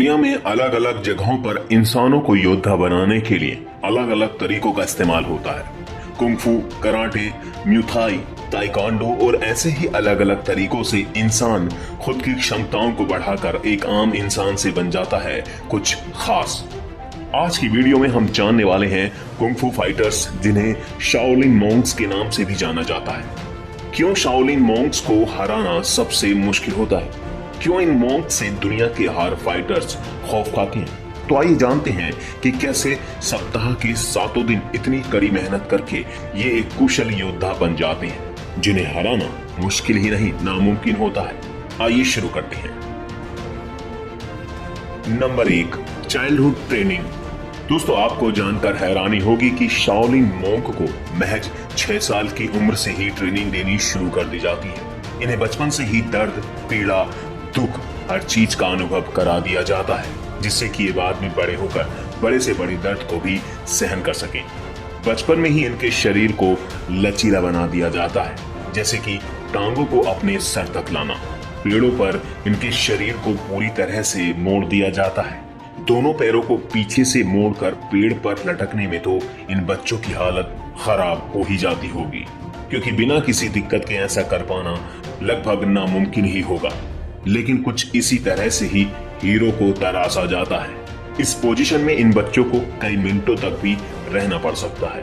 दुनिया में अलग अलग जगहों पर इंसानों को योद्धा बनाने के लिए अलग अलग तरीकों का इस्तेमाल होता है। कुंग-फू, कराटे, म्यूथाई, ताइक्वांडो और ऐसे ही अलग अलग तरीकों से इंसान खुद की क्षमताओं को बढ़ाकर एक आम इंसान से बन जाता है कुछ खास। आज की वीडियो में हम जानने वाले हैं कुंग-फू फाइटर्स, जिन्हें शाओलिन मॉन्क्स के नाम से भी जाना जाता है। क्यों शाओलिन मॉन्क्स को हराना सबसे मुश्किल होता है? क्यों इन मॉन्क्स से दुनिया के हर फाइटर्स खौफ खाते हैं? तो आइए जानते हैं कि कैसे सप्ताह के 7 दिन इतनी कड़ी मेहनत करके ये एक कुशल योद्धा बन जाते हैं, जिन्हें हराना मुश्किल ही नहीं नामुमकिन होता है। आइए शुरू करते हैं। Number 1, childhood training. दोस्तों, आपको जानकर हैरानी होगी कि शाओलिन मॉन्क को महज 6 साल की उम्र से ही ट्रेनिंग देनी शुरू कर दी जाती है। इन्हें बचपन से ही दर्द, पीड़ा, दुख, हर चीज का अनुभव करा दिया जाता है, जिससे कि ये बाद में बड़े होकर बड़े से बड़े दर्द को भी सहन कर सकें। बचपन में ही इनके शरीर को लचीला बना दिया जाता है, जैसे कि टांगों को अपने सर तक लाना। पेड़ों पर इनके शरीर को पूरी तरह से मोड़ दिया जाता है। दोनों पैरों को पीछे से मोड़कर पेड़ पर लटकने में तो इन बच्चों की हालत खराब हो ही जाती होगी, क्योंकि बिना किसी दिक्कत के ऐसा कर पाना लगभग नामुमकिन ही होगा। लेकिन कुछ इसी तरह से ही हीरो को तराशा जाता है। इस पोजीशन में इन बच्चों को कई मिनटों तक भी रहना पड़ सकता है।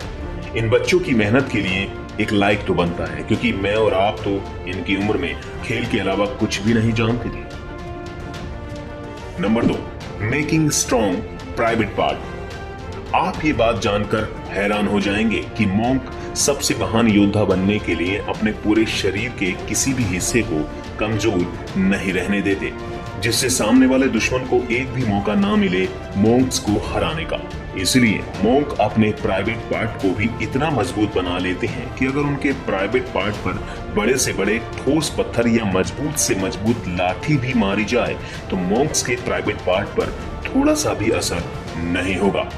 इन बच्चों की मेहनत के लिए एक लाइक तो बनता है, क्योंकि मैं और आप तो इनकी उम्र में खेल के अलावा कुछ भी नहीं जानते थे। Number 2, making strong private part. आप ये बात जानकर हैरान हो जाएंगे कि मॉन्क सबसे महान योद्धा बनने के लिए अपने पूरे शरीर के किसी भी हिस्से को कमजोर नहीं रहने देते, जिससे सामने वाले दुश्मन को एक भी मौका ना मिले मॉन्क्स को हराने का। इसलिए मॉन्क अपने प्राइवेट पार्ट को भी इतना मजबूत बना लेते हैं कि अगर उनके प्राइवेट पार्ट पर बड़े से बड़े ठोस पत्थर या मजबूत से मजबूत लाठी भी मारी जाए तो मॉन्क्स के प्राइवेट पार्ट पर थोड़ा सा भी असर नहीं होगा।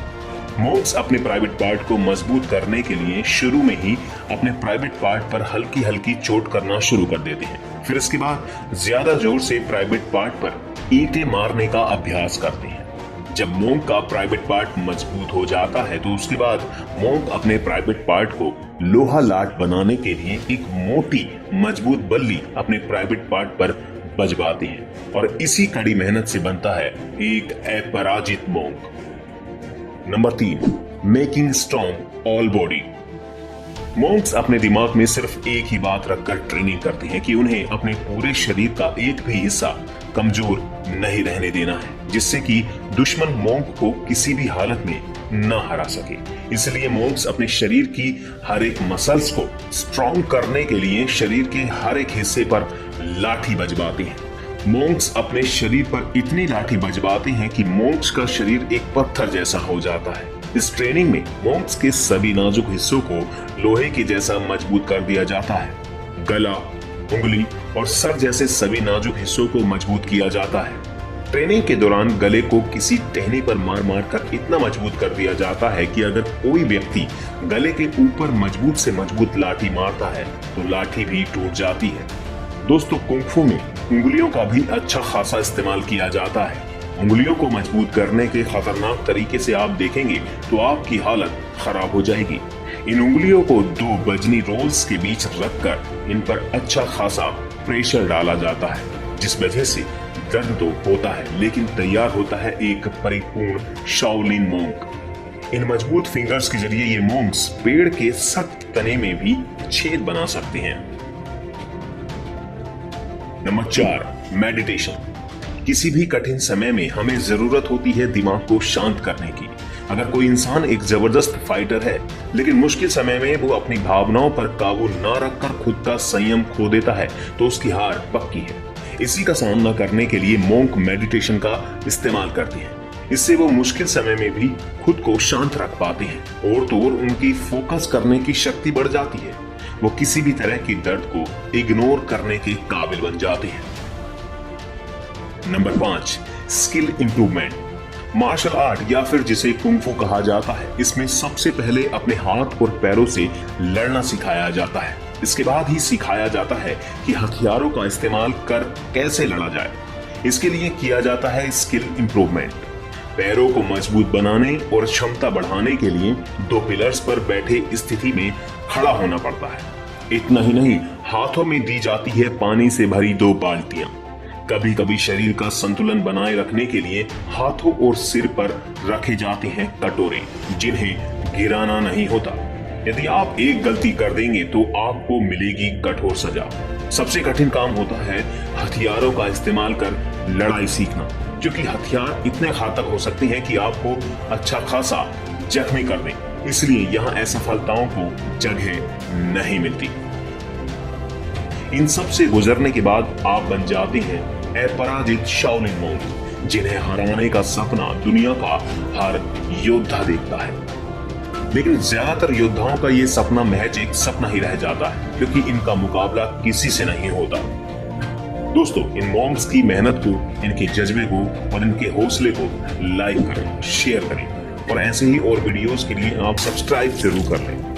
मॉन्क्स अपने प्राइवेट पार्ट को मजबूत करने के लिए शुरू में ही अपने प्राइवेट पार्ट पर हल्की हल्की चोट करना शुरू कर देते हैं। फिर इसके बाद ज्यादा जोर से प्राइवेट पार्ट पर ईंटें मारने का अभ्यास करते हैं। जब मॉन्क का प्राइवेट पार्ट मजबूत हो जाता है तो उसके बाद मॉन्क अपने प्राइवेट पार्ट को लोहा लाट बनाने के लिए एक मोटी मजबूत बल्ली अपने प्राइवेट पार्ट पर बजवाते हैं, और इसी कड़ी मेहनत से बनता है एक अपराजित monk. Number 3, making strong all body. Monks अपने दिमाग में सिर्फ एक ही बात रखकर ट्रेनिंग करते हैं कि उन्हें अपने पूरे शरीर का एक भी हिस्सा कमजोर नहीं रहने देना है, जिससे कि दुश्मन मॉन्क को किसी भी हालत में न हरा सके। इसलिए मॉन्क्स अपने शरीर की हर एक मसल्स को स्ट्रॉन्ग करने के लिए शरीर के हर एक हिस्से पर लाठी बजवाते हैं। मॉन्क्स अपने शरीर पर इतनी लाठी बजवाते हैं कि मॉन्क्स का शरीर एक पत्थर जैसा हो जाता है। इस ट्रेनिंग में मॉन्क्स के सभी नाजुक हिस्सों को लोहे के जैसा मजबूत कर दिया जाता है। गला, उंगली और सर जैसे सभी नाजुक हिस्सों को मजबूत किया जाता है। ट्रेनिंग के दौरान गले को किसी टहनी पर मार मार कर इतना मजबूत कर दिया जाता है कि अगर कोई व्यक्ति गले के ऊपर मजबूत से मजबूत लाठी मारता है तो लाठी भी टूट जाती है। दोस्तों, कुंग-फू में उंगलियों का भी अच्छा खासा इस्तेमाल किया जाता है। उंगलियों को मजबूत करने के खतरनाक तरीके से आप देखेंगे तो आपकी हालत खराब हो जाएगी। इन उंगलियों को 2 बजनी रोल्स के बीच रखकर इन पर अच्छा खासा प्रेशर डाला जाता है, जिस वजह से दर्द तो होता है, लेकिन तैयार होता है एक परिपूर्ण शाओलिन मॉन्क। इन मजबूत फिंगर्स के जरिए ये मॉन्क्स पेड़ के सख्त तने में भी छेद बना सकते हैं। Number 4, meditation. किसी भी कठिन समय में हमें जरूरत होती है दिमाग को शांत करने की। अगर कोई इंसान एक जबरदस्त फाइटर है, लेकिन मुश्किल समय में वो अपनी भावनाओं पर काबू न रखकर खुद का संयम खो देता है, तो उसकी हार पक्की है। इसी का सामना करने के लिए मॉन्क मेडिटेशन का इस्तेमाल करते हैं। इससे वो मुश्किल समय में भी खुद को शांत रख पाते हैं और तो और उनकी फोकस करने की शक्ति बढ़ जाती है। वो किसी भी तरह की दर्द को इग्नोर करने के काबिल बन जाते हैं। Number 5, skill improvement. Martial art या फिर जिसे कुंग-फू कहा जाता है, इसमें सबसे पहले अपने हाथ और पैरों से लड़ना सिखाया जाता है। इसके बाद ही सिखाया जाता है कि हथियारों का इस्तेमाल कर कैसे लड़ा जाए। इसके लिए किया जाता है स्किल इंप्रूवमेंट। पैरों को मजबूत बनाने और क्षमता बढ़ाने के लिए 2 पिलर्स पर बैठे स्थिति में खड़ा होना पड़ता है। इतना ही नहीं, हाथों में दी जाती है पानी से भरी 2 बाल्टियां। कभी कभी शरीर का संतुलन बनाए रखने के लिए हाथों और सिर पर रखे जाते हैं कटोरे, जिन्हें गिराना नहीं होता। यदि आप एक गलती कर देंगे तो आपको मिलेगी कठोर सजा। सबसे कठिन काम होता है हथियारों का इस्तेमाल कर लड़ाई सीखना, क्योंकि हथियार इतने घातक हो सकते हैं कि आपको अच्छा खासा जख्मी कर दें। इसलिए यहाँ असफलताओं को जगह नहीं मिलती। इन सब से गुजरने के बाद आप बन जाते हैं अपराजित शाओलिन मोंक, जिन्हें हराने का सपना दुनिया का हर योद्धा देखता है। लेकिन ज्यादातर योद्धाओं का ये सपना महज एक सपना ही रह जाता है, क्योंकि इनका मुकाबला किसी से नहीं होता। दोस्तों, इन मॉन्क्स की मेहनत को, इनके जज्बे को और इनके हौसले को लाइक करें, शेयर करें और ऐसे ही और वीडियोस के लिए आप सब्सक्राइब जरूर कर लें।